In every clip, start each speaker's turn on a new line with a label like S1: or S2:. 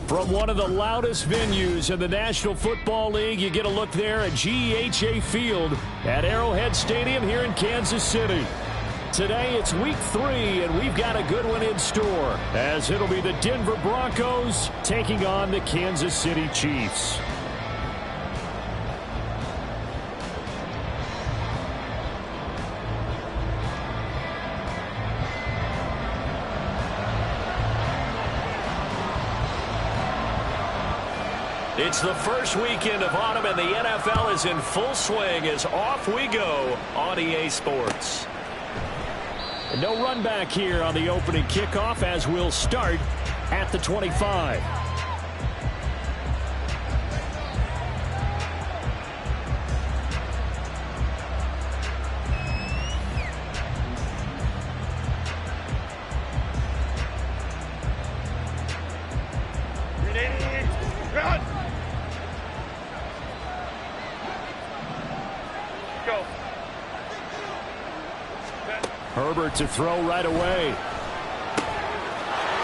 S1: From one of the loudest venues in the National Football League, you get a look there at GEHA Field at Arrowhead Stadium here in Kansas City. Today it's week 3, and we've got a good one in store, as it'll be the Denver Broncos taking on the Kansas City Chiefs. It's the first weekend of autumn, and the NFL is in full swing as off we go on EA Sports. And no run back here on the opening kickoff, as we'll start at the 25. Herbert to throw right away.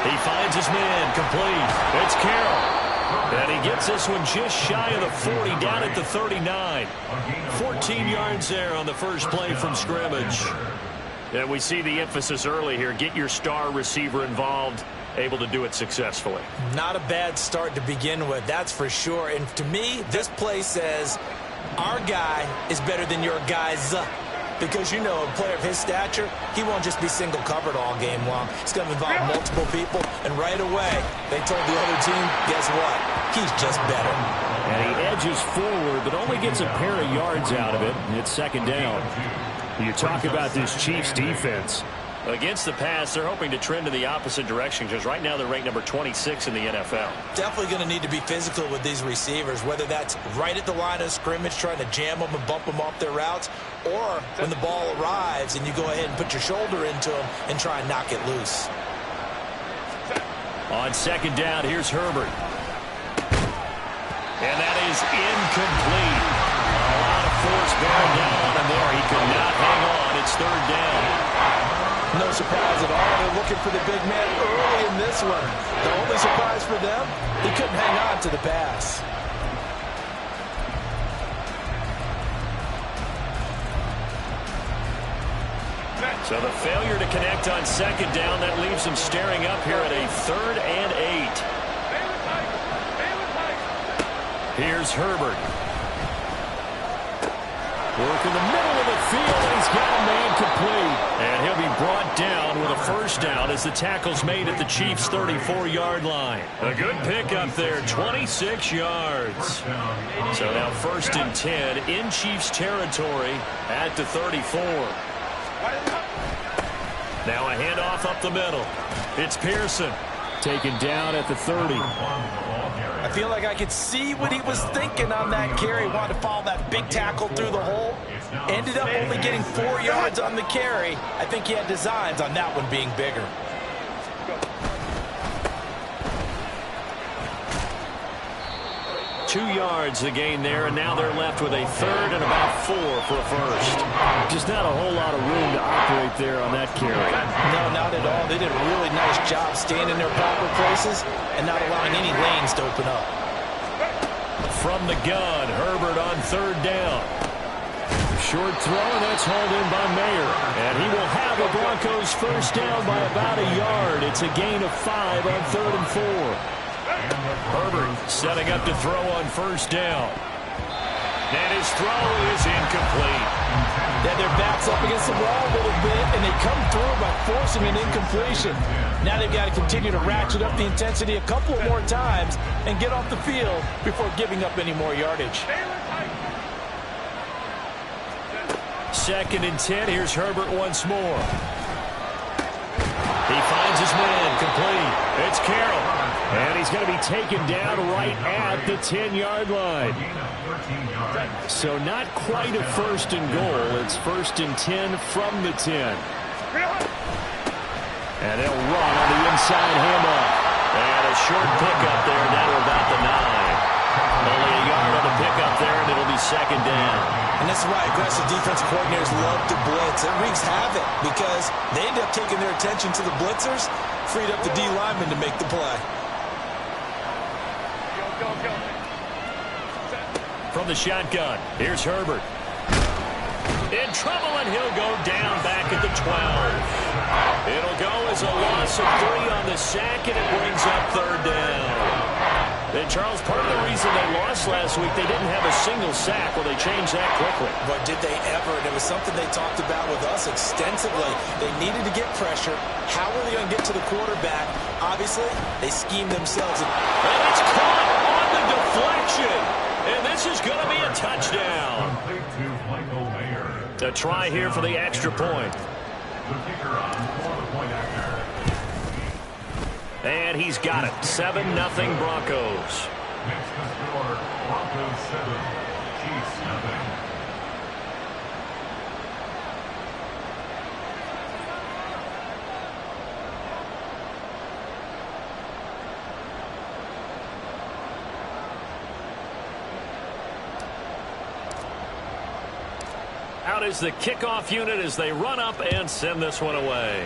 S1: He finds his man, complete. It's Carroll. And he gets this one just shy of the 40, down at the 39. 14 yards there on the first play from scrimmage. And we see the emphasis early here. Get your star receiver involved, able to do it successfully. Not a bad start to begin with, that's for sure. And to me, this play says our guy is better than your guys. Because, you know, a player of his stature, he won't just be single covered all game long. It's going to involve multiple people, and right away, they told the other team, guess what? He's just better. And he edges forward, but only gets a pair of yards out of it, and it's second down. You talk about this Chiefs defense. Against the pass, they're hoping to trend in the opposite direction, because right now they're ranked number 26 in the NFL. Definitely going to need to be physical with these receivers, whether that's right at the line of scrimmage, trying to jam them and bump them off their routes, or when the ball arrives and you go ahead and put your shoulder into them and try and knock it loose. On second down, here's Herbert. And that is incomplete. A lot of force bearing down on him there. He could not hang on. It's third down. No surprise at all. They're looking for the big man early in this one. The only surprise for them, he couldn't hang on to the pass. So the failure to connect on second down, that leaves him staring up here at a 3rd and 8. Here's Herbert. Work in the middle of the field, and he's got a man complete. And he'll be brought down with a first down as the tackle's made at the Chiefs' 34-yard line. A good pickup there, 26 yards. So now 1st and 10 in Chiefs territory at the 34. Now a handoff up the middle. It's Pearson. Taken down at the 30. I feel like I could see what he was thinking on that carry. Wanted to follow that big tackle through the hole. Ended up only getting 4 yards on the carry. I think he had designs on that one being bigger. Two yards the gain there, and now they're left with a 3rd and about 4 for a first. Just not a whole lot of room to operate there on that carry. No, not at all. They did a really nice job staying in their proper places and not allowing any lanes to open up. From the gun, Herbert on 3rd down. Short throw, and that's hauled in by Mayer. And he will have the Broncos first down by about a yard. It's a gain of 5 on 3rd and 4. Herbert setting up to throw on first down. And his throw is incomplete. Yeah, their back's up against the wall a little bit, and they come through by forcing an incompletion. Now they've got to continue to ratchet up the intensity a couple of more times and get off the field before giving up any more yardage. 2nd and 10. Here's Herbert once more. He finds his man, complete. It's Carroll. And he's going to be taken down right at the 10-yard line. So not quite a 1st and goal. It's 1st and 10 from the 10. And they'll run on the inside handoff. And a short pickup there down to about the 9. Only a yard on the pickup there, and it'll be 2nd down. And this is why aggressive defensive coordinators love to blitz. It wreaks havoc because they end up taking their attention to the blitzers, freed up the D lineman to make the play. the shotgun. Here's Herbert. In trouble, and he'll go down back at the 12. It'll go as a loss of 3 on the sack, and it brings up third down. And, Charles, part of the reason they lost last week, they didn't have a single sack. Well, they changed that quickly.
S2: But did they ever? And it was something they talked about with us extensively. They needed to get pressure. How were they going to get to the quarterback? Obviously, they schemed themselves.
S1: And it's caught on the deflection. And this is going to be a touchdown. A try here for the extra point. And he's got it. 7-0 Broncos.
S3: Next to score, Broncos 7, Chiefs 0.
S1: Out is the kickoff unit as they run up and send this one away.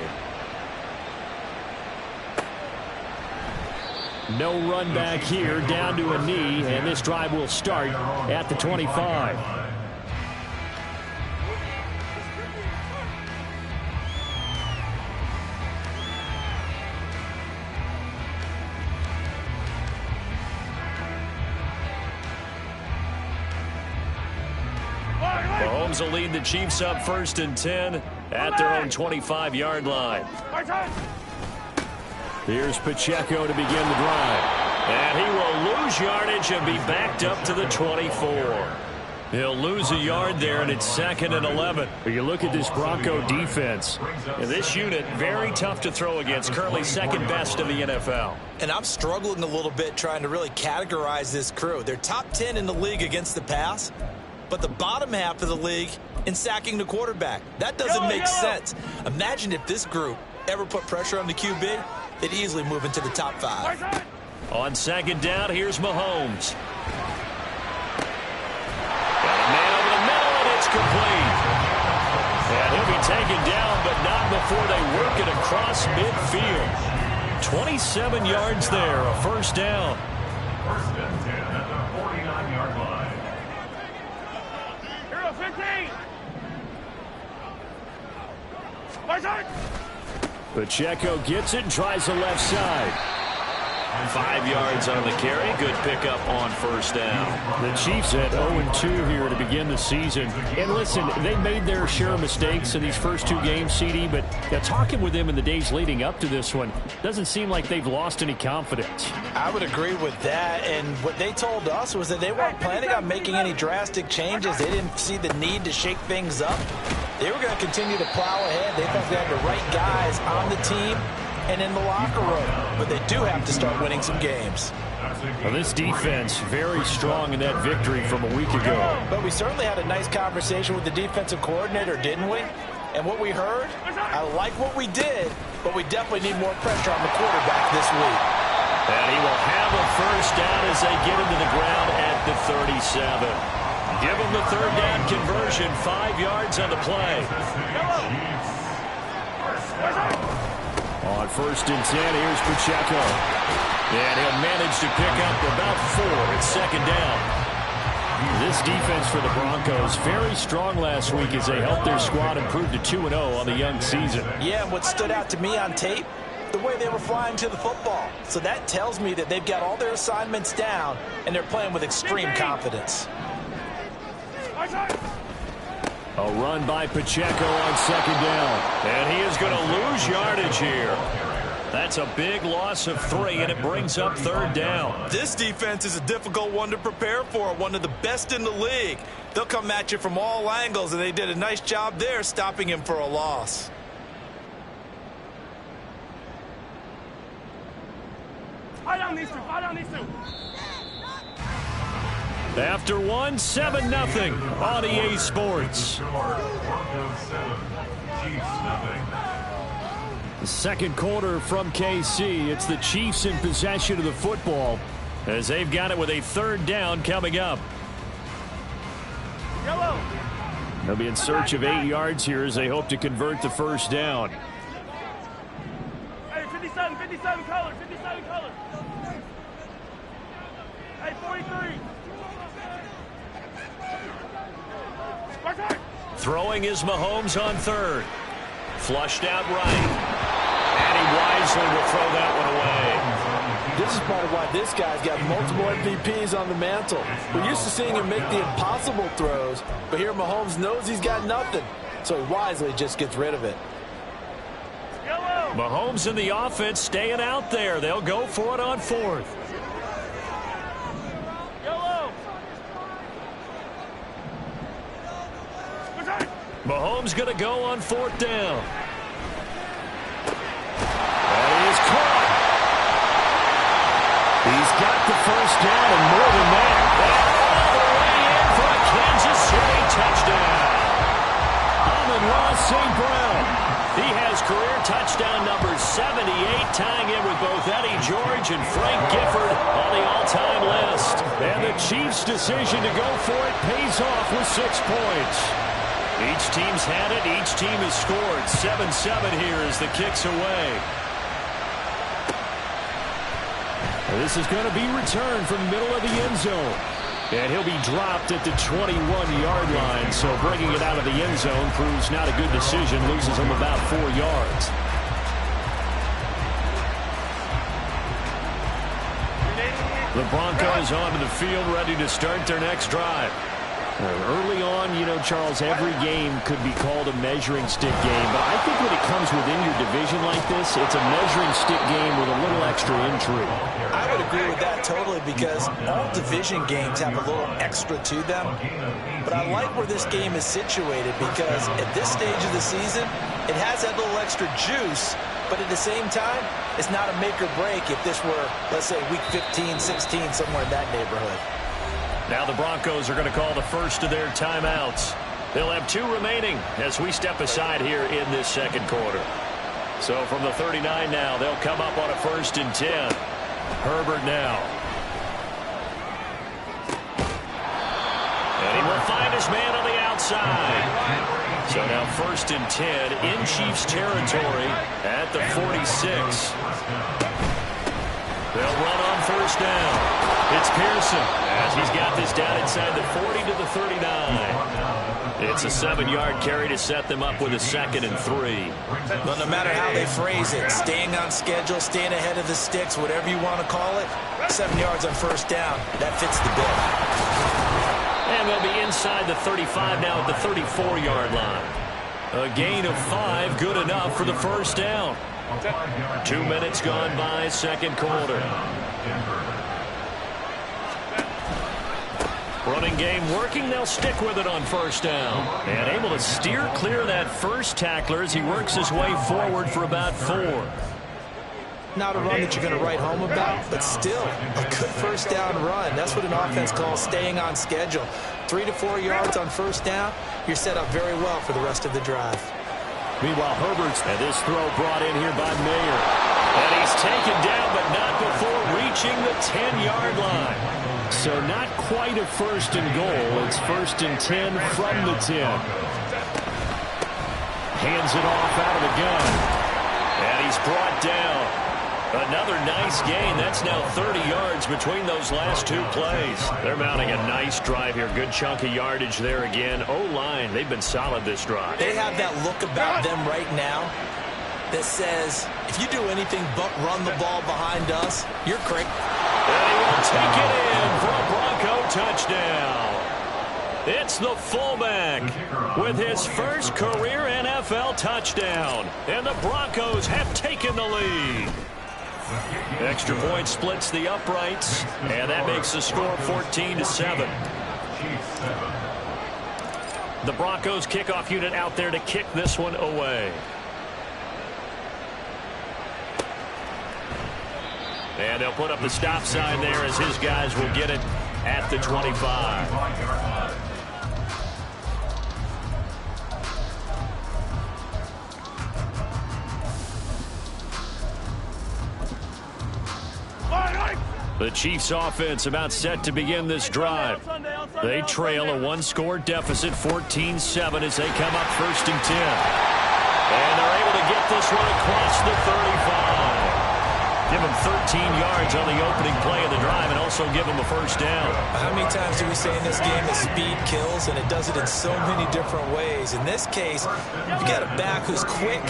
S1: No run back here, down to a knee, and this drive will start at the 25. Mahomes will lead the Chiefs up 1st and 10 at their own 25-yard line. Here's Pacheco to begin the drive. And he will lose yardage and be backed up to the 24. He'll lose a yard there, and it's 2nd and 11. But you look at this Bronco defense. And this unit, very tough to throw against, currently second best in the NFL.
S2: And I'm struggling a little bit trying to really categorize this crew. They're top 10 in the league against the pass, but the bottom half of the league in sacking the quarterback. That doesn't make sense. Imagine if this group ever put pressure on the QB, they'd easily move into the top 5.
S1: On 2nd down, here's Mahomes. Got a man over the middle, and it's complete. And he'll be taken down, but not before they work it across midfield. 27 yards there, a 1st down.
S3: 1st and 10 at the 49-yard line.
S4: Hero 15.
S1: Pacheco gets it and tries the left side. 5 yards on the carry. Good pickup on 1st down. The Chiefs at 0-2 here to begin the season. And listen, they made their share of mistakes in these first 2 games, CD, but talking with them in the days leading up to this one, doesn't seem like they've lost any confidence.
S2: I would agree with that, and what they told us was that they weren't planning on making any drastic changes. They didn't see the need to shake things up. They were going to continue to plow ahead. They thought they had the right guys on the team and in the locker room, but they do have to start winning some games.
S1: Well, this defense very strong in that victory from a week ago.
S2: But we certainly had a nice conversation with the defensive coordinator, didn't we? And what we heard, I like what we did, but we definitely need more pressure on the quarterback this week.
S1: And he will have a 1st down as they get into the ground at the 37. Give him the 3rd down conversion, 5 yards on the play. On 1st and 10, here's Pacheco. And he'll manage to pick up about 4 at 2nd down. This defense for the Broncos, very strong last week as they helped their squad improve to 2-0 on the young season.
S2: Yeah, and what stood out to me on tape, the way they were flying to the football. So that tells me that they've got all their assignments down, and they're playing with extreme confidence.
S1: A run by Pacheco on 2nd down. And he is going to lose yardage here. That's a big loss of 3, and it brings up 3rd down.
S2: This defense is a difficult one to prepare for, one of the best in the league. They'll come at you from all angles, and they did a nice job there stopping him for a loss.
S4: Fight on these two. Fight on these two.
S1: After 1, 7-0 on EA Sports.
S3: Broncos 7, Chiefs 0.
S1: The 2nd quarter from KC. It's the Chiefs in possession of the football as they've got it with a 3rd down coming up.
S4: Yellow.
S1: They'll be in search of 8 yards here as they hope to convert the 1st down.
S4: Hey, 57 color. 57 color. Hey, 43.
S1: Throwing is Mahomes on third. Flushed out right. And he wisely will throw that one away.
S5: This is part of why this guy's got multiple MVPs on the mantle. We're used to seeing him make the impossible throws, but here Mahomes knows he's got nothing, so he wisely just gets rid of it.
S1: Mahomes and the offense staying out there. They'll go for it on fourth. Mahomes going to go on fourth down. That is caught. He's got the first down and more than that. All the way in for a Kansas City touchdown. Amon-Ra St. Brown. He has career touchdown number 78, tying in with both Eddie George and Frank Gifford on the all-time list. And the Chiefs' decision to go for it pays off with 6 points. Each team's had it. Each team has scored. 7-7 here as the kick's away. This is going to be returned from the middle of the end zone. And he'll be dropped at the 21-yard line. So bringing it out of the end zone proves not a good decision. Loses him about 4 yards. The Broncos onto the field, ready to start their next drive. Early on, you know, Charles, every game could be called a measuring stick game. But I think when it comes within your division like this, it's a measuring stick game with a little extra intrigue.
S2: I would agree with that totally, because all division games have a little extra to them. But I like where this game is situated, because at this stage of the season, it has that little extra juice. But at the same time, it's not a make or break if this were, let's say, week 15, 16, somewhere in that neighborhood.
S1: Now the Broncos are going to call the first of their timeouts. They'll have 2 remaining as we step aside here in this second quarter. So from the 39 now, they'll come up on a 1st and 10. Herbert now. And he will find his man on the outside. So now 1st and 10 in Chiefs territory at the 46. They'll run on 1st down. It's Pearson as he's got this down inside the 40 to the 39. It's a 7-yard carry to set them up with a 2nd and 3.
S2: But no matter how they phrase it, staying on schedule, staying ahead of the sticks, whatever you want to call it, 7 yards on 1st down, that fits the bill.
S1: And they'll be inside the 35 now at the 34-yard line. A gain of 5, good enough for the 1st down. 2 minutes gone by, second quarter. Running game working. They'll stick with it on 1st down. And able to steer clear of that first tackler as he works his way forward for about 4.
S2: Not a run that you're going to write home about, but still a good 1st down run. That's what an offense calls staying on schedule. 3 to 4 yards on 1st down, you're set up very well for the rest of the drive.
S1: Meanwhile, Herbert's and this throw brought in here by Mayer. And he's taken down, but not before reaching the 10-yard line. So not quite a 1st and goal. It's 1st and 10 from the 10. Hands it off out of the gun. And he's brought down. Another nice gain. That's now 30 yards between those last 2 plays. They're mounting a nice drive here. Good chunk of yardage there again. O-line, they've been solid this drive.
S2: They have that look about them right now that says, if you do anything but run the ball behind us, you're crazy.
S1: And he will take it in for a Bronco touchdown. It's the fullback with his first career NFL touchdown. And the Broncos have taken the lead. Extra point splits the uprights, and that makes the score 14-7. The Broncos kickoff unit out there to kick this one away. And they'll put up the stop sign there as his guys will get it at the 25. The Chiefs offense about set to begin this drive. They trail a 1-score deficit, 14-7, as they come up 1st and 10. And they're able to get this one across the 35. Give him 13 yards on the opening play of the drive and also give him a first down.
S2: How many times do we say in this game that speed kills, and it does it in so many different ways? In this case, you got a back who's quick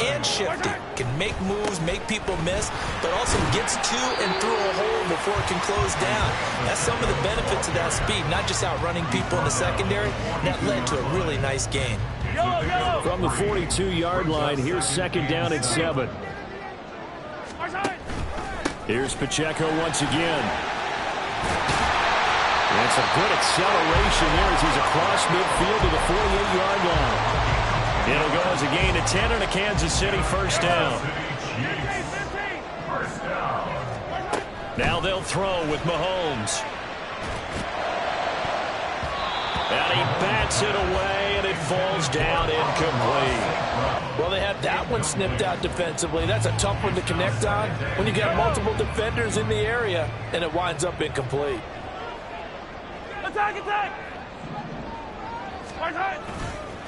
S2: and shifty, can make moves, make people miss, but also gets to and through a hole before it can close down. That's some of the benefits of that speed, not just outrunning people in the secondary. That led to a really nice game.
S1: From the 42-yard line, here's second down and 7. Here's Pacheco once again. And some good acceleration there as he's across midfield to the 48-yard line. It'll go as a gain of 10 and a Kansas City first down. Now they'll throw with Mahomes. And he bats it away, and it falls down incomplete.
S5: Well, they had that one snipped out defensively. That's a tough one to connect on when you got multiple defenders in the area, and it winds up incomplete.
S4: Attack, attack!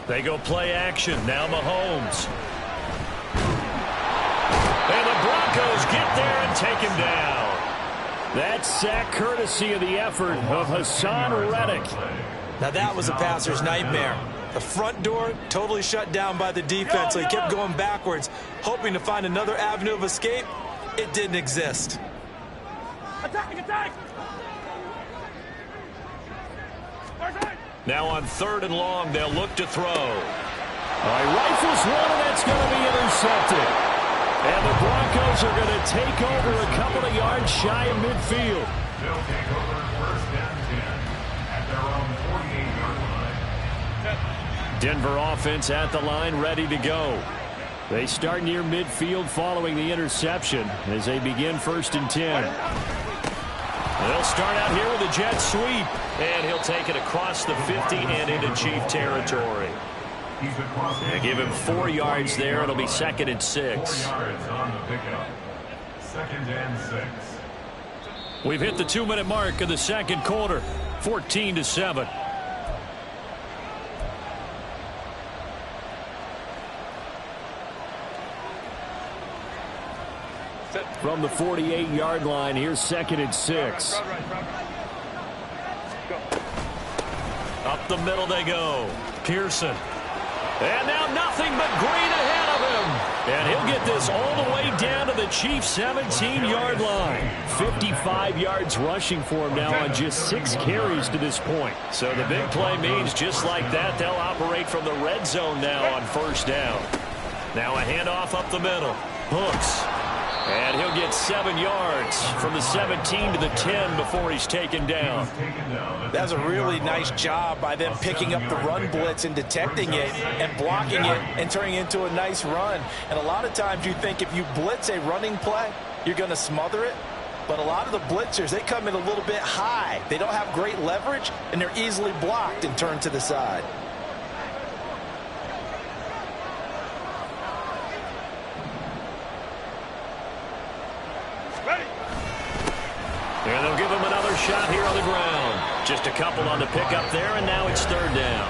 S1: They go play action. Now Mahomes. And the Broncos get there and take him down. That sack courtesy of the effort of Hassan Reddick.
S2: Now that was a passer's nightmare. The front door totally shut down by the defense, so he kept going backwards, hoping to find another avenue of escape. It didn't exist.
S4: Attack, attack!
S1: Now on 3rd and long, they'll look to throw. Rifles one, and that's going to be intercepted. And the Broncos are going to take over a couple of yards shy of midfield.
S3: They'll take over first and 10 at their own 48-yard line.
S1: Denver offense at the line, ready to go. They start near midfield following the interception as they begin 1st and 10. They'll start out here with a jet sweep, and he'll take it across the 50 and into Chief territory. They give him 4 yards there. It'll be 2nd and 6.
S3: 4 yards on the pickup. 2nd and 6.
S1: We've hit the 2-minute mark of the second quarter. 14-7. From the 48-yard line, here's 2nd and 6. Up the middle they go. Pearson. And now nothing but green ahead of him. And he'll get this all the way down to the Chiefs' 17-yard line. 55 yards rushing for him now on just 6 carries to this point. So the big play means just like that, they'll operate from the red zone now on 1st down. Now a handoff up the middle. Hooks. And he'll get 7 yards from the 17 to the 10 before he's taken down.
S2: That was a really nice job by them picking up the run blitz and detecting it and blocking it and turning it into a nice run. And a lot of times you think if you blitz a running play, you're going to smother it. But a lot of the blitzers, they come in a little bit high. They don't have great leverage, and they're easily blocked and turned to the side.
S1: And they'll give him another shot here on the ground. Just a couple on the pickup there, and now it's 3rd down.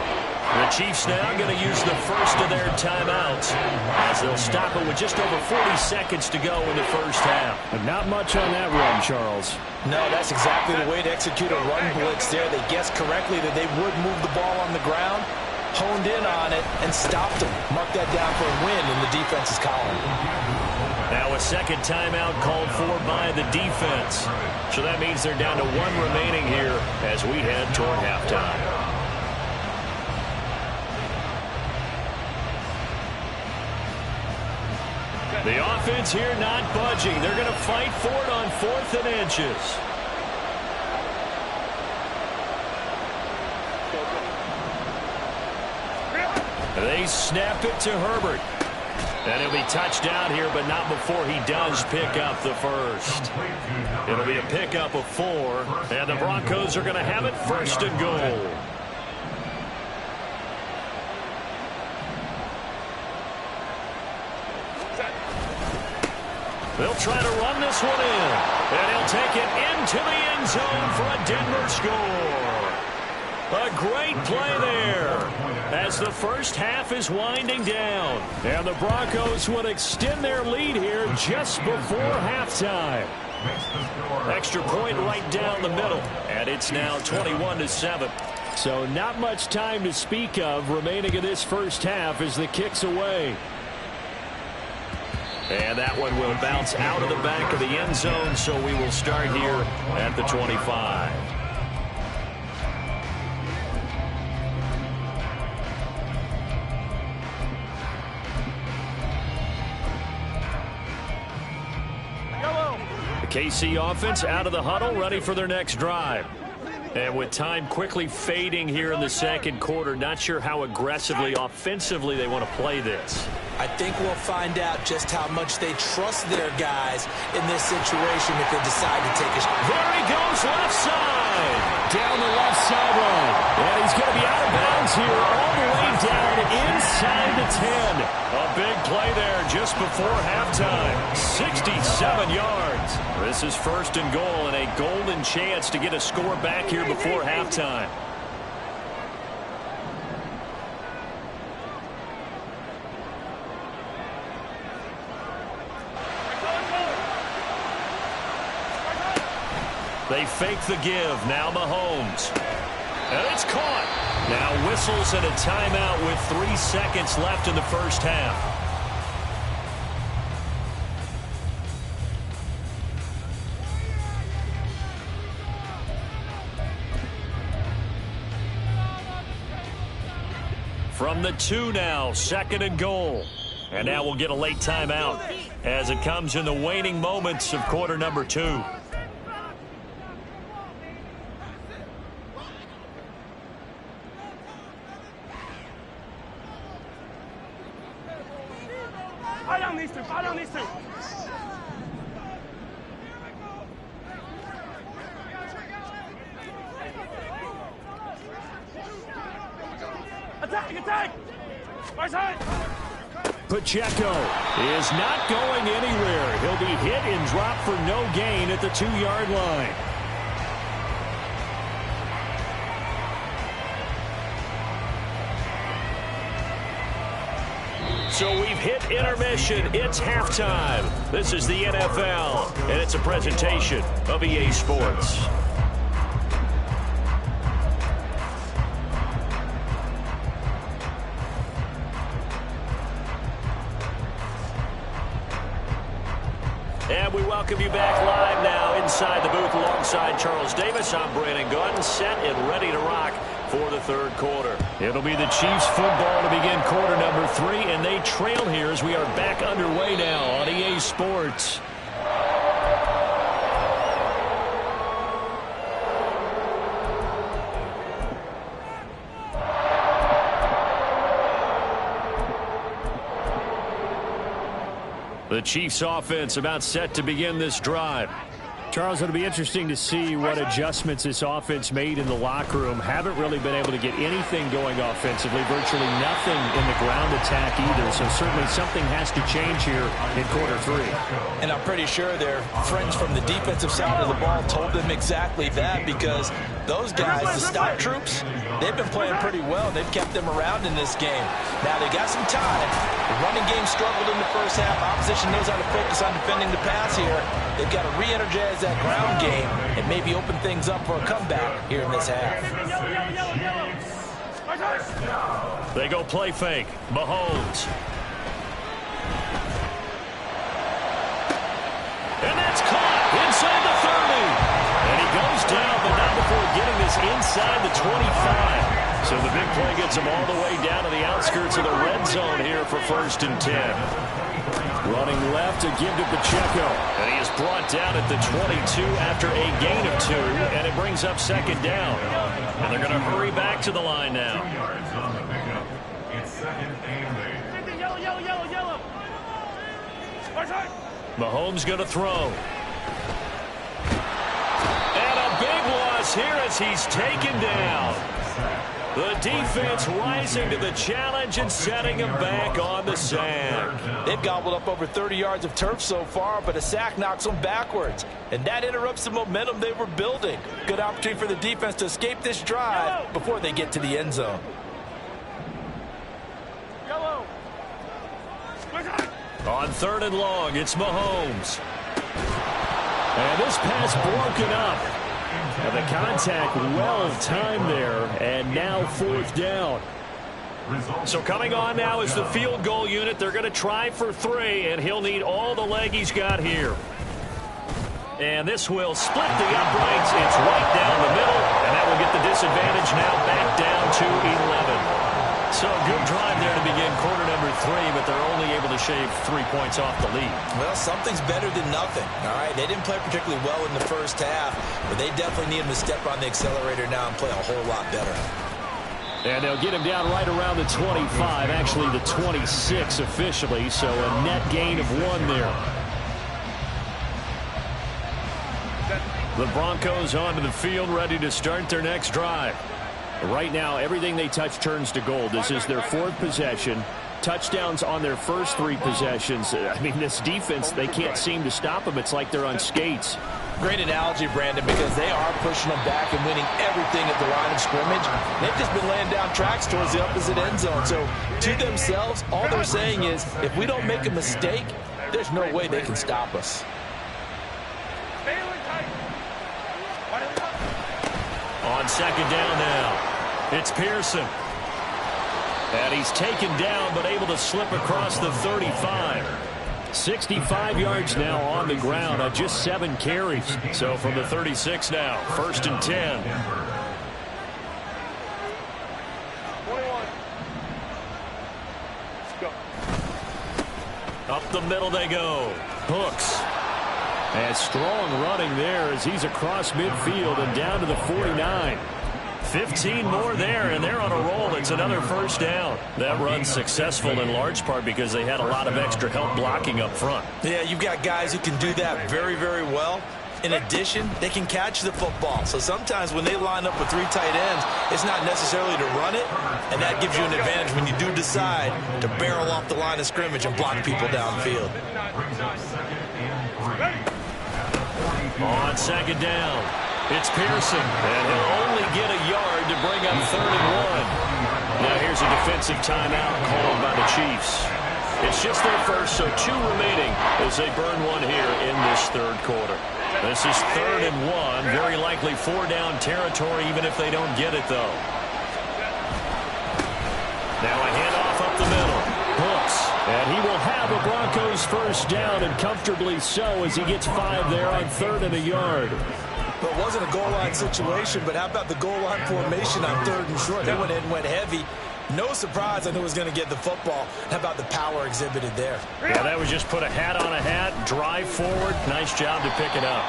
S1: The Chiefs now going to use the first of their timeouts as they'll stop it with just over 40 seconds to go in the first half.
S5: But not much on that run, Charles.
S2: No, that's exactly the way to execute a run blitz there. They guessed correctly that they would move the ball on the ground, honed in on it, and stopped them. Mark that down for a win in the defense's column.
S1: Now a second timeout called for by the defense. So that means they're down to 1 remaining here as we head toward halftime. The offense here not budging. They're going to fight for it on 4th and inches. They snap it to Herbert. And he'll be touched down here, but not before he does pick up the first. It'll be a pickup of 4, and the Broncos are going to have it 1st and goal. They'll try to run this one in, and he'll take it into the end zone for a Denver score. A great play there as as the first half is winding down. And the Broncos would extend their lead here just before halftime. Extra point right down the middle. And it's now 21-7. So not much time to speak of remaining in this first half as the kick's away. And that one will bounce out of the back of the end zone, so we will start here at the 25. The KC offense out of the huddle, ready for their next drive. And with time quickly fading here in the second quarter, not sure how aggressively, offensively they want to play this.
S2: I think we'll find out just how much they trust their guys in this situation if they decide to take a shot.
S1: There he goes, left side. Down the left sideline. And he's going to be out of bounds here all the way down inside the 10. A big play there just before halftime. 67 yards. This is first and goal and a golden chance to get a score back here before halftime. They fake the give. Now Mahomes. And it's caught. Now whistles and a timeout with 3 seconds left in the first half. From the 2 now, second and goal. And now we'll get a late timeout as it comes in the waning moments of quarter number 2.
S4: Fire down these two. Attack! Right side.
S1: Pacheco is not going anywhere. He'll be hit and dropped for no gain at the 2-yard line. So we've hit intermission. It's halftime. This is the NFL, and it's a presentation of EA Sports. And we welcome you back live now inside the booth alongside Charles Davis. I'm Brandon Gordon, set and ready to rock for the third quarter. It'll be the Chiefs football to begin quarter number 3, and they trail here as we are back underway now on EA Sports. The Chiefs offense about set to begin this drive. Charles, it'll be interesting to see what adjustments this offense made in the locker room. Haven't really been able to get anything going offensively, virtually nothing in the ground attack either. So certainly something has to change here in quarter 3.
S2: And I'm pretty sure their friends from the defensive side of the ball told them exactly that, because those guys, the stock troops, they've been playing pretty well. They've kept them around in this game. Now they got some time. The running game struggled in the first half. Opposition knows how to focus on defending the pass here. They've got to re-energize that ground game and maybe open things up for a comeback here in this half.
S1: They go play fake. Mahomes. And that's caught inside the 30. And he goes down, but not before getting this inside the 25. So the big play gets him all the way down to the outskirts of the red zone here for 1st and 10. Running left to give to Pacheco. And he is brought down at the 22 after a gain of 2. And it brings up 2nd down. And they're going to hurry back to the line now.
S3: 2 yards on the pickup. It's 2nd and 8.
S4: Yellow. Right side.
S1: Mahomes going to throw. And a big loss here as he's taken down. The defense rising to the challenge and setting him back on the sack.
S2: They've gobbled up over 30 yards of turf so far, but a sack knocks them backwards. And that interrupts the momentum they were building. Good opportunity for the defense to escape this drive before they get to the end zone.
S1: On 3rd and long, it's Mahomes. And this pass broken up. And the contact well-timed there, and now 4th down. So coming on now is the field goal unit. They're going to try for 3, and he'll need all the leg he's got here. And this will split the uprights. It's right down the middle, and that will get the disadvantage now back down to 11. So good drive there to begin quarter number 3, but they're only able to shave 3 points off the lead.
S2: Well, something's better than nothing, all right? They didn't play particularly well in the first half, but they definitely need him to step on the accelerator now and play a whole lot better.
S1: And they'll get him down right around the 25, actually the 26 officially, so a net gain of 1 there. The Broncos onto the field, ready to start their next drive. Right now, everything they touch turns to gold. This is their 4th possession. Touchdowns on their first 3 possessions. I mean, this defense, they can't seem to stop them. It's like they're on skates.
S5: Great analogy, Brandon, because they are pushing them back and winning everything at the line of scrimmage. They've just been laying down tracks towards the opposite end zone. So to themselves, all they're saying is, if we don't make a mistake, there's no way they can stop us.
S1: On 2nd down now, it's Pearson. And he's taken down, but able to slip across the 35. 65 yards now on the ground on just 7 carries. So from the 36 now, 1st and 10.
S4: 21. Let's go.
S1: Up the middle they go. Hooks. And strong running there as he's across midfield and down to the 49. 15 more there, and they're on a roll. It's another 1st down. That run's successful in large part because they had a lot of extra help blocking up front.
S2: Yeah, you've got guys who can do that very, very well. In addition, they can catch the football. So sometimes when they line up with 3 tight ends, it's not necessarily to run it, and that gives you an advantage when you do decide to barrel off the line of scrimmage and block people downfield.
S1: On 2nd down, it's Pearson, and he'll only get a yard to bring up 3rd and 1. Now here's a defensive timeout called by the Chiefs. It's just their first, so 2 remaining as they burn 1 here in this 3rd quarter. This is 3rd and 1, very likely 4-down territory even if they don't get it though. Now a handoff up the middle. Hooks. And he will have a Broncos 1st down, and comfortably so as he gets 5 there on 3rd and a yard.
S2: Well, it wasn't a goal line situation, but how about the goal line formation on 3rd and short? They went in, went heavy. No surprise, I knew he was going to get the football. How about the power exhibited there?
S1: Yeah, that was just put a hat on a hat, drive forward. Nice job to pick it up.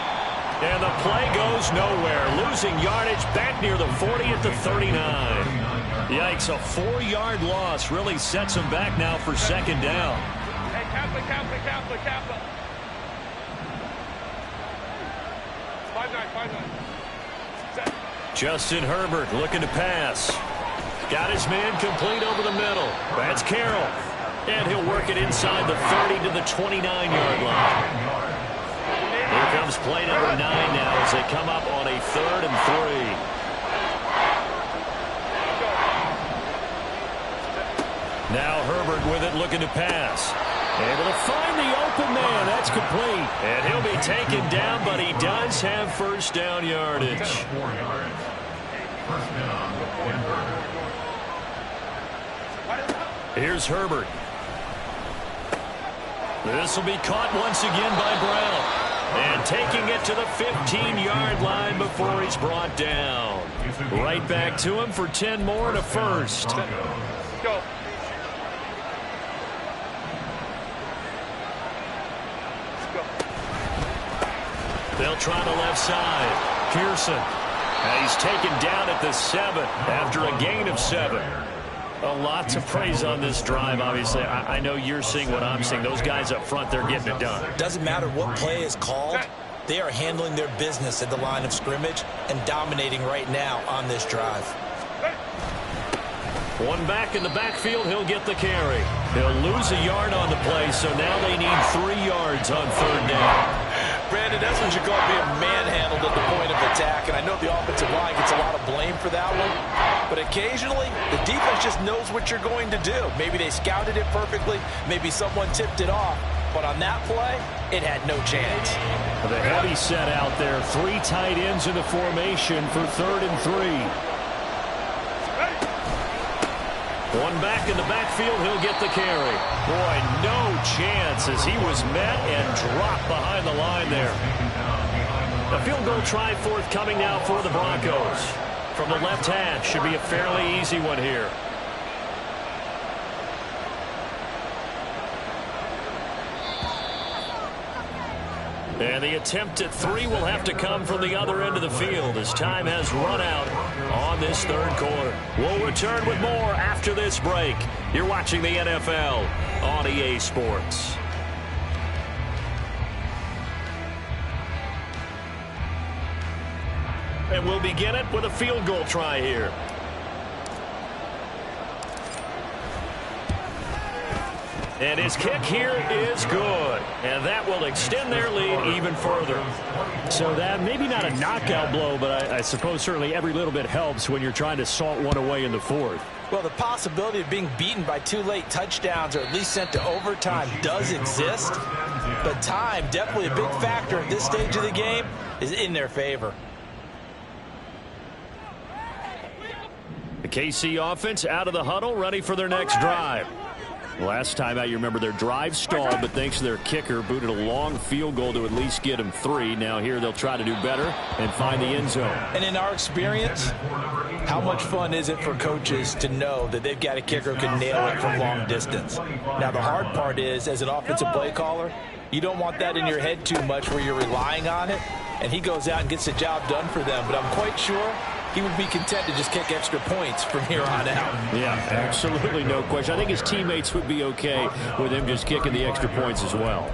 S1: And the play goes nowhere. Losing yardage back near the 40 at the 39. Yikes, a 4-yard loss really sets them back now for 2nd down.
S4: Hey, Kaplan. 5-9.
S1: Justin Herbert looking to pass. Got his man complete over the middle. That's Carroll. And he'll work it inside the 30 to the 29-yard line. Here comes play number 9 now as they come up on a 3rd and 3. Now Herbert with it, looking to pass. Able to find the open man. That's complete. And he'll be taken down, but he does have 1st down yardage.
S3: 4 yards. 1st down,
S1: Here's Herbert. This will be caught once again by Brown. And taking it to the 15-yard line before he's brought down. Right back to him for 10 more and a 1st.
S4: Go.
S1: They'll try the left side. Pearson. And he's taken down at the 7 after a gain of 7. A lot to praise on this drive, obviously. I know you're seeing what I'm seeing. Those guys up front, they're getting it done.
S2: Doesn't matter what play is called. They are handling their business at the line of scrimmage and dominating right now on this drive.
S1: One back in the backfield, he'll get the carry. He'll lose a yard on the play, so now they need 3 yards on 3rd down.
S5: Brandon, that's what you call being manhandled at the point of attack, and I know the offensive line gets a lot of blame for that one.
S2: But occasionally, the defense just knows what you're going to do. Maybe they scouted it perfectly. Maybe someone tipped it off. But on that play, it had no chance.
S1: The heavy set out there. 3 tight ends in the formation for 3rd and 3. One back in the backfield. He'll get the carry. Boy, no chance as he was met and dropped behind the line there. A field goal try forthcoming now for the Broncos. From the left hash, should be a fairly easy one here. And the attempt at 3 will have to come from the other end of the field as time has run out on this 3rd quarter. We'll return with more after this break. You're watching the NFL on EA Sports. And we'll begin it with a field goal try here. And his kick here is good. And that will extend their lead even further. So that maybe not a knockout blow, but I suppose certainly every little bit helps when you're trying to salt one away in the 4th.
S2: Well, the possibility of being beaten by 2 late touchdowns or at least sent to overtime does exist. But time, definitely a big factor at this stage of the game, is in their favor.
S1: The KC offense out of the huddle, ready for their next drive. Last time out, you remember their drive stalled, but thanks to their kicker, booted a long field goal to at least get them 3. Now here they'll try to do better and find the end zone.
S2: And in our experience, how much fun is it for coaches to know that they've got a kicker who can nail it from long distance? Now the hard part is, as an offensive play caller, you don't want that in your head too much where you're relying on it, and he goes out and gets the job done for them. But I'm quite sure he would be content to just kick extra points from here on out.
S1: Yeah, absolutely no question. I think his teammates would be okay with him just kicking the extra points as well.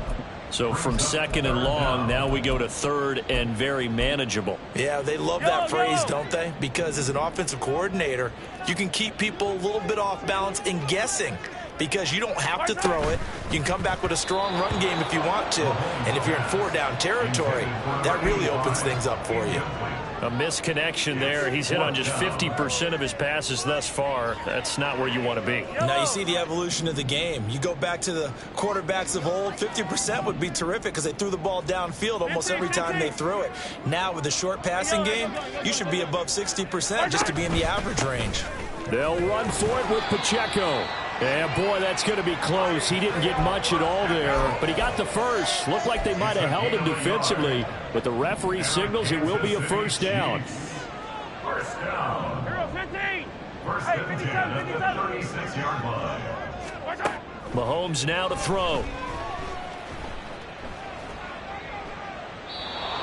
S1: So from 2nd and long, now we go to 3rd and very manageable.
S2: Yeah, they love that phrase, don't they? Because as an offensive coordinator, you can keep people a little bit off balance and guessing. Because you don't have to throw it. You can come back with a strong run game if you want to. And if you're in 4-down territory, that really opens things up for you.
S1: A misconnection there. He's hit on just 50% of his passes thus far. That's not where you want to be.
S2: Now you see the evolution of the game. You go back to the quarterbacks of old, 50% would be terrific because they threw the ball downfield almost every time they threw it. Now with the short passing game, you should be above 60% just to be in the average range.
S1: They'll run for it with Pacheco. And boy, that's going to be close. He didn't get much at all there, but he got the first. Looked like they might have held him defensively, but the referee signals it will be a 1st down.
S3: 1st down.
S4: Hero 15.
S3: 1st and 10 at the 36-yard line.
S1: Mahomes now to throw.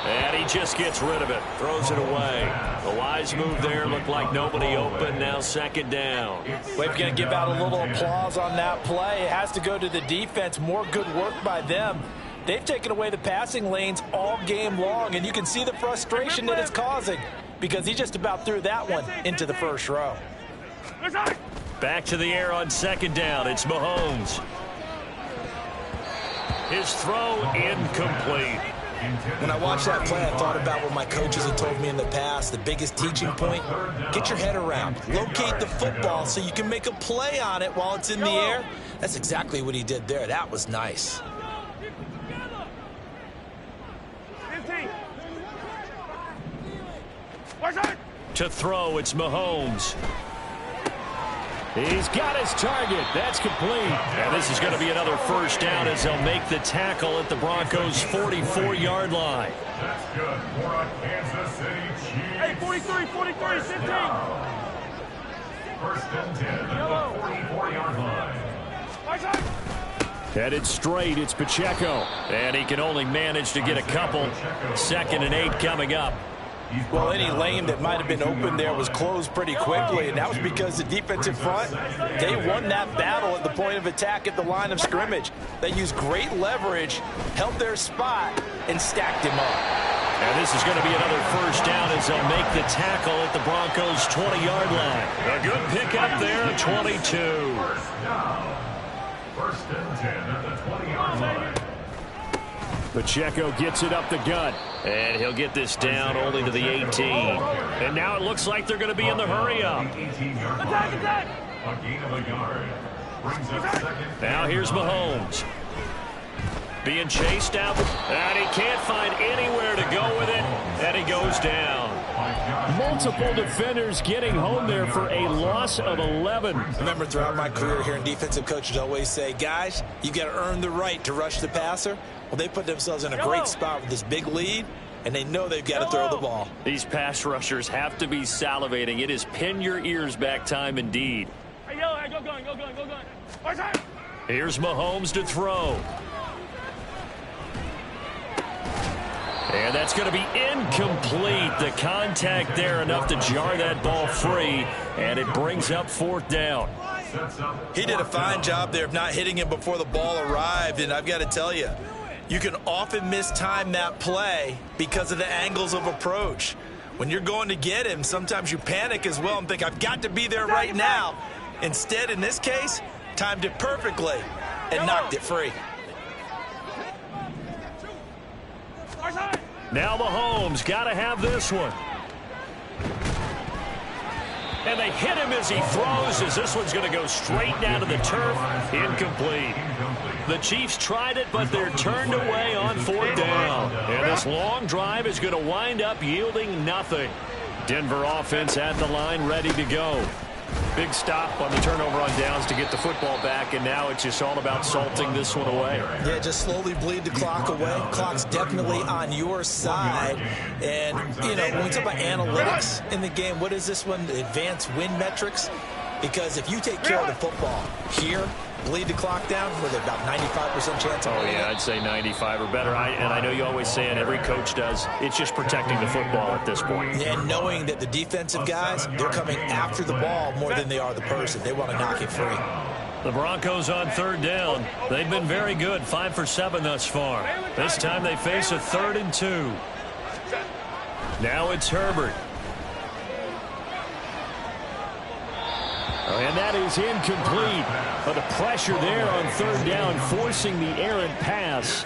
S1: And he just gets rid of it. Throws it away. The wise move there. Looked like nobody open. Now 2nd down.
S2: We're going to give out a little applause on that play. It has to go to the defense. More good work by them. They've taken away the passing lanes all game long, and you can see the frustration that it's causing because he just about threw that one into the 1st row.
S1: Back to the air on 2nd down. It's Mahomes. His throw incomplete.
S2: When I watched that play, I thought about what my coaches had told me in the past. The biggest teaching point, get your head around. Locate the football so you can make a play on it while it's in the air. That's exactly what he did there. That was nice.
S4: 15.
S1: To throw, it's Mahomes. He's got his target. That's complete. And this is going to be another 1st down as they'll make the tackle at the Broncos' 44-yard line.
S3: That's good for a Kansas City Chiefs.
S4: Hey, 43, 15.
S3: 1st and 10 at the 44-yard line.
S1: Headed straight, it's Pacheco. And he can only manage to get a couple. 2nd and 8 coming up.
S2: Well, any lane that might have been open there was closed pretty quickly, and that was because the defensive front, they won that battle at the point of attack at the line of scrimmage. They used great leverage, held their spot, and stacked him up.
S1: And this is going to be another 1st down as they'll make the tackle at the Broncos' 20-yard line. A good pickup there, 22.
S3: 1st down. 1st and 10 at the 20-yard line.
S1: Pacheco gets it up the gut. And he'll get this down only to the 18. And now it looks like they're going to be in the hurry-up.
S4: Attack, attack!
S3: A gain of a yard. Brings up second.
S1: Now here's Mahomes. Being chased out. And he can't find anywhere to go with it. And he goes down. Multiple defenders getting home there for a loss of 11.
S2: I remember throughout my career here in defensive coaches always say, guys, you got to earn the right to rush the passer. Well, they put themselves in a great spot with this big lead, and they know they've got to throw the ball.
S1: These pass rushers have to be salivating. It is pin your ears back time indeed.
S4: Hey, yellow, hey, go gun, go gun, go gun. Right side.
S1: Here's Mahomes to throw. And that's going to be incomplete. The contact there enough to jar that ball free, and it brings up 4th down.
S2: He did a fine job there of not hitting him before the ball arrived, and I've got to tell you, you can often mistime that play because of the angles of approach. When you're going to get him, sometimes you panic as well and think, I've got to be there right now. Instead, in this case, timed it perfectly and knocked it free.
S1: Now Mahomes got to have this one. And they hit him as he throws, as this one's going to go straight down to the turf. Incomplete. The Chiefs tried it, but they're turned away on 4th down. And this long drive is going to wind up yielding nothing. Denver offense at the line, ready to go. Big stop on the turnover on downs to get the football back, and now it's just all about salting this one away.
S2: Yeah, just slowly bleed the clock away. Clock's definitely on your side. And, you know, when we talk about analytics in the game, what is this one? The advanced win metrics? Because if you take care of the football here, bleed the clock down with about 95% chance of winning.
S1: I'd say 95 or better. And I know you always say, and every coach does, it's just protecting the football at this point.
S2: And knowing that the defensive guys, they're coming after the ball more than they are the person. They want to knock it free.
S1: The Broncos on 3rd down. They've been very good, 5 for 7 thus far. This time they face a 3rd and 2. Now it's Herbert. And that is incomplete. But the pressure there on 3rd down, forcing the errant pass.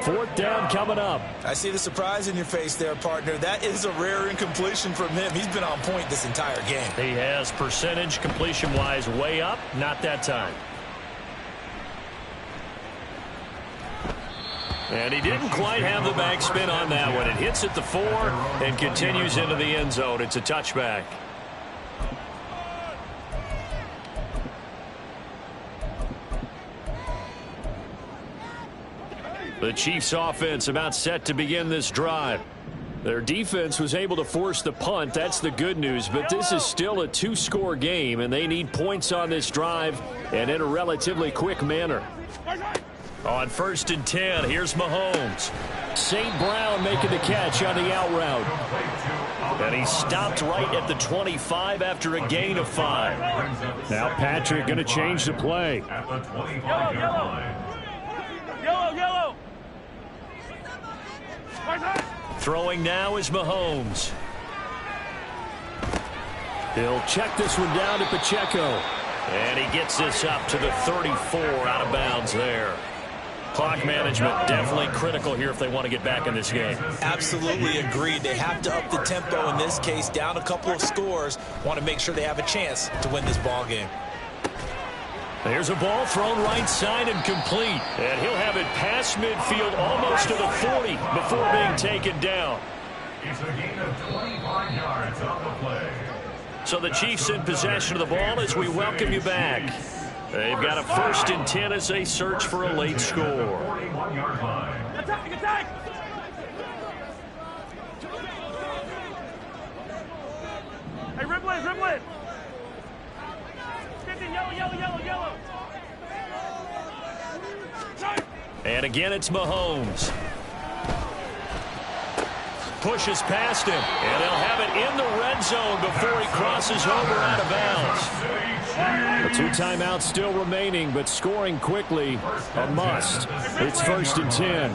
S1: 4th down coming up.
S2: I see the surprise in your face there, partner. That is a rare incompletion from him. He's been on point this entire game.
S1: He has percentage completion-wise way up. Not that time. And he didn't quite have the backspin on that one. It hits at the 4 and continues into the end zone. It's a touchback. The Chiefs offense about set to begin this drive. Their defense was able to force the punt. That's the good news. But this is still a 2-score game, and they need points on this drive and in a relatively quick manner. On 1st and 10, here's Mahomes. St. Brown making the catch on the out route. And he stopped right at the 25 after a gain of 5. Now Patrick going to change the play.
S3: At the 25-yard line.
S4: Yellow, yellow.
S1: Throwing now is Mahomes. He'll check this one down to Pacheco. And he gets this up to the 34 out of bounds there. Clock management definitely critical here if they want to get back in this game.
S2: Absolutely agreed. They have to up the tempo in this case, down a couple of scores. Want to make sure they have a chance to win this ball game.
S1: There's a ball thrown right side and complete. And he'll have it past midfield almost to the 40 before being taken down.
S3: It's a gain of 25 yards on the play.
S1: So the Chiefs in possession of the ball as we welcome you back. They've got a 1st and 10 as they search for a late score.
S3: 41-yard line.
S4: Attack, attack. Hey, ribble it, ribble it. 50, yellow, yellow, yellow, yellow.
S1: And again, it's Mahomes. Pushes past him, and they'll have it in the red zone before he crosses over out of bounds. The 2 timeouts still remaining, but scoring quickly a must. It's 1st and 10.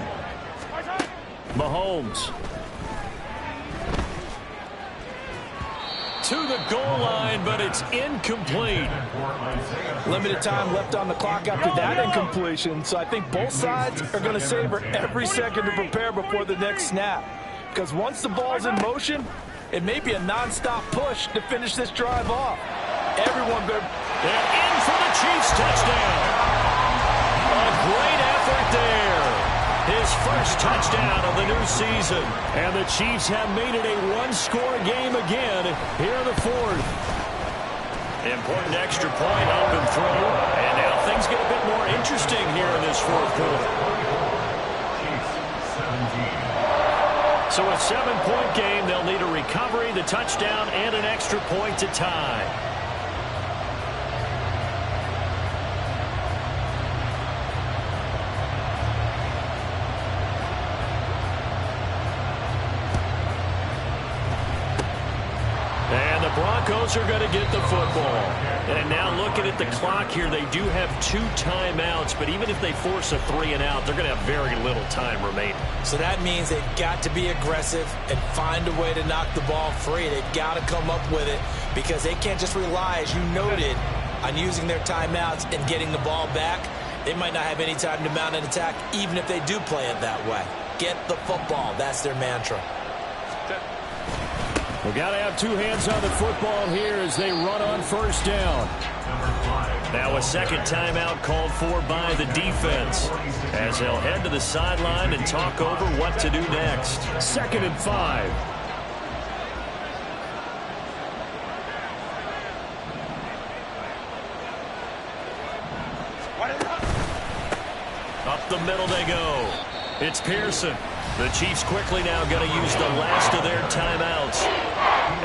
S1: Mahomes. to the goal line, but it's incomplete.
S5: Limited time left on the clock after that incompletion, so I think both sides are going to savor every second to prepare before the next snap. Because once the ball's in motion, it may be a nonstop push to finish this drive off. Everyone better...
S1: And in for the Chiefs touchdown. A great effort there. His first touchdown of the new season. And the Chiefs have made it a one-score game again here in the fourth. Important extra point up and through. And now things get a bit more interesting here in this fourth quarter.
S3: Chiefs 17.
S1: So a 7-point game, they'll need a recovery, the touchdown, and an extra point to tie. And the Broncos are going to get the football. And now looking at the clock here, they do have 2 timeouts, but even if they force a 3-and-out, they're going to have very little time remaining.
S2: So that means they've got to be aggressive and find a way to knock the ball free. They've got to come up with it because they can't just rely, as you noted, on using their timeouts and getting the ball back. They might not have any time to mount an attack, even if they do play it that way. Get the football. That's their mantra.
S1: We've got to have 2 hands on the football here as they run on first down. Now a second timeout called for by the defense as they'll head to the sideline and talk over what to do next. 2nd and 5. Up the middle they go. It's Pearson. The Chiefs quickly now going to use the last of their timeouts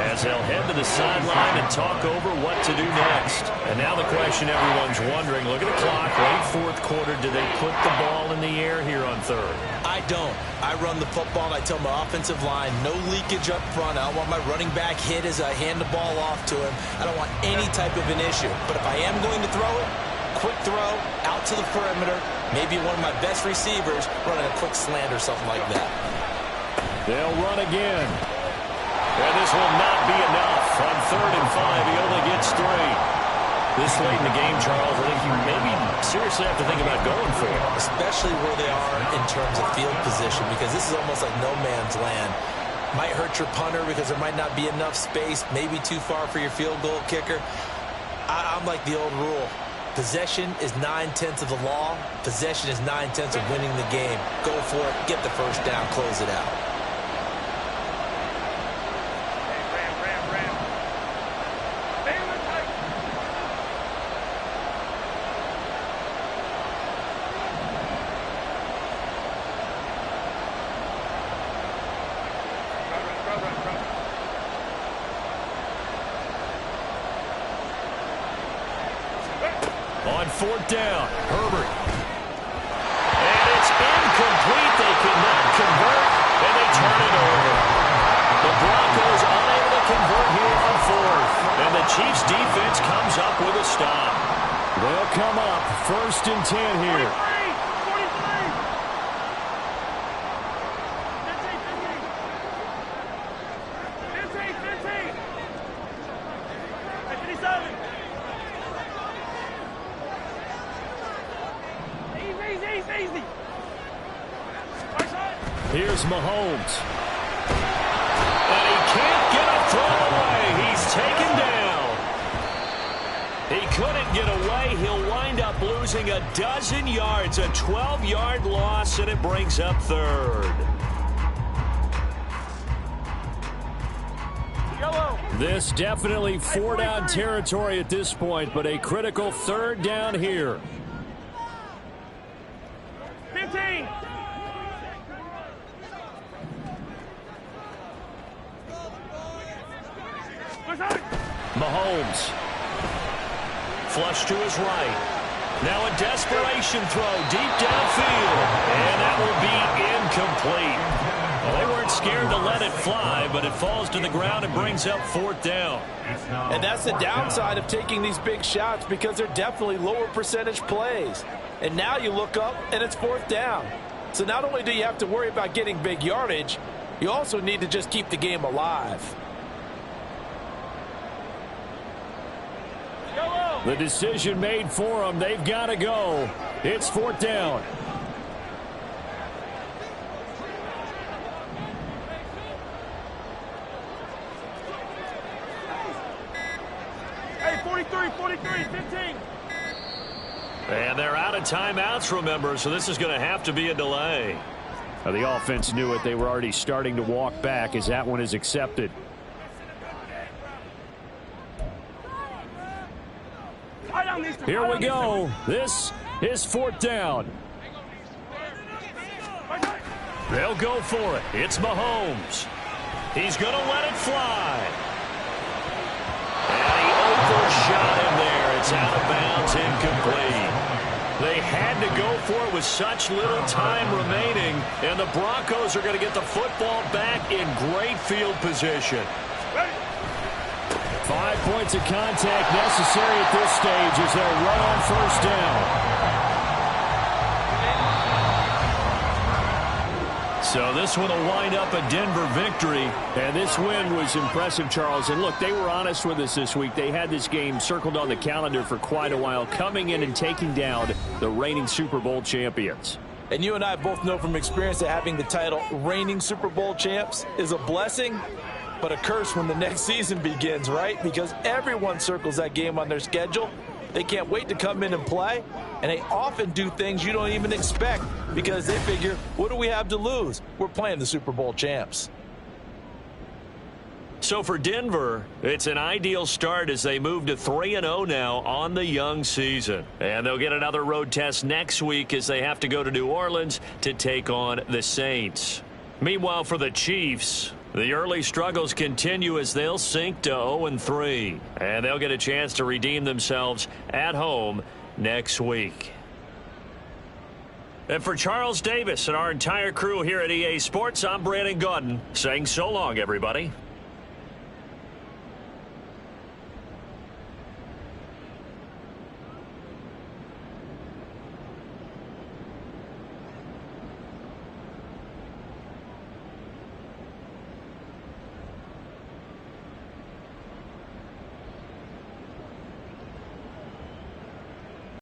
S1: as they'll head to the sideline and talk over what to do next. And now the question everyone's wondering, look at the clock, late fourth quarter, do they put the ball in the air here on third?
S2: I don't. I run the football and I tell my offensive line, no leakage up front. I don't want my running back hit as I hand the ball off to him. I don't want any type of an issue. But if I am going to throw it, quick throw, out to the perimeter, maybe one of my best receivers running a quick slant or something like that.
S1: They'll run again. And this will not be enough. On 3rd and 5, he only gets 3. This late in the game, Charles, I think you maybe seriously have to think about going for it.
S2: Especially where they are in terms of field position, because this is almost like no man's land. Might hurt your punter because there might not be enough space, maybe too far for your field goal kicker. I'm like the old rule. Possession is 9/10 of the law. Possession is 9/10 of winning the game. Go for it. Get the first down. Close it out.
S1: On 4th down, Herbert. And it's incomplete. They cannot convert, and they turn it over. The Broncos unable to convert here on 4th. And the Chiefs' defense comes up with a stop. They'll come up 1st and 10 here.
S4: 57. Easy.
S1: Here's Mahomes. And he can't get a throw away. He's taken down. He couldn't get away. He'll wind up losing a dozen yards. A 12-yard loss, and it brings up 3rd. This definitely 4-down territory at this point, but a critical 3rd down here.
S4: 15.
S1: Mahomes. Flush to his right. Now a desperation throw deep downfield. And that will be incomplete. Well, they weren't scared to let it fly, but it falls to the ground and brings up 4th down.
S5: And that's the downside of taking these big shots, because they're definitely lower percentage plays. And now you look up, and it's 4th down. So not only do you have to worry about getting big yardage, you also need to just keep the game alive.
S1: The decision made for them. They've got to go. It's 4th down.
S4: Hey, 43, 15.
S1: And they're out of timeouts, remember, so this is going to have to be a delay. Now, the offense knew it. They were already starting to walk back as that one is accepted. Here we go. This is 4th down. They'll go for it. It's Mahomes. He's going to let it fly. And he overshot him there. It's out of bounds, incomplete. They had to go for it with such little time remaining, and the Broncos are going to get the football back in great field position. 5 points of contact necessary at this stage as they'll run on 1st down. So this one will wind up a Denver victory. And this win was impressive, Charles. And look, they were honest with us this week. They had this game circled on the calendar for quite a while, coming in and taking down the reigning Super Bowl champions.
S5: And you and I both know from experience that having the title reigning Super Bowl champs is a blessing, but a curse when the next season begins, right? Because everyone circles that game on their schedule. They can't wait to come in and play, and they often do things you don't even expect because they figure, what do we have to lose? We're playing the Super Bowl champs.
S1: So for Denver, it's an ideal start as they move to 3-0 now on the young season. And they'll get another road test next week as they have to go to New Orleans to take on the Saints. Meanwhile, for the Chiefs, the early struggles continue as they'll sink to 0-3. And they'll get a chance to redeem themselves at home next week. And for Charles Davis and our entire crew here at EA Sports, I'm Brandon Gaudin saying so long, everybody.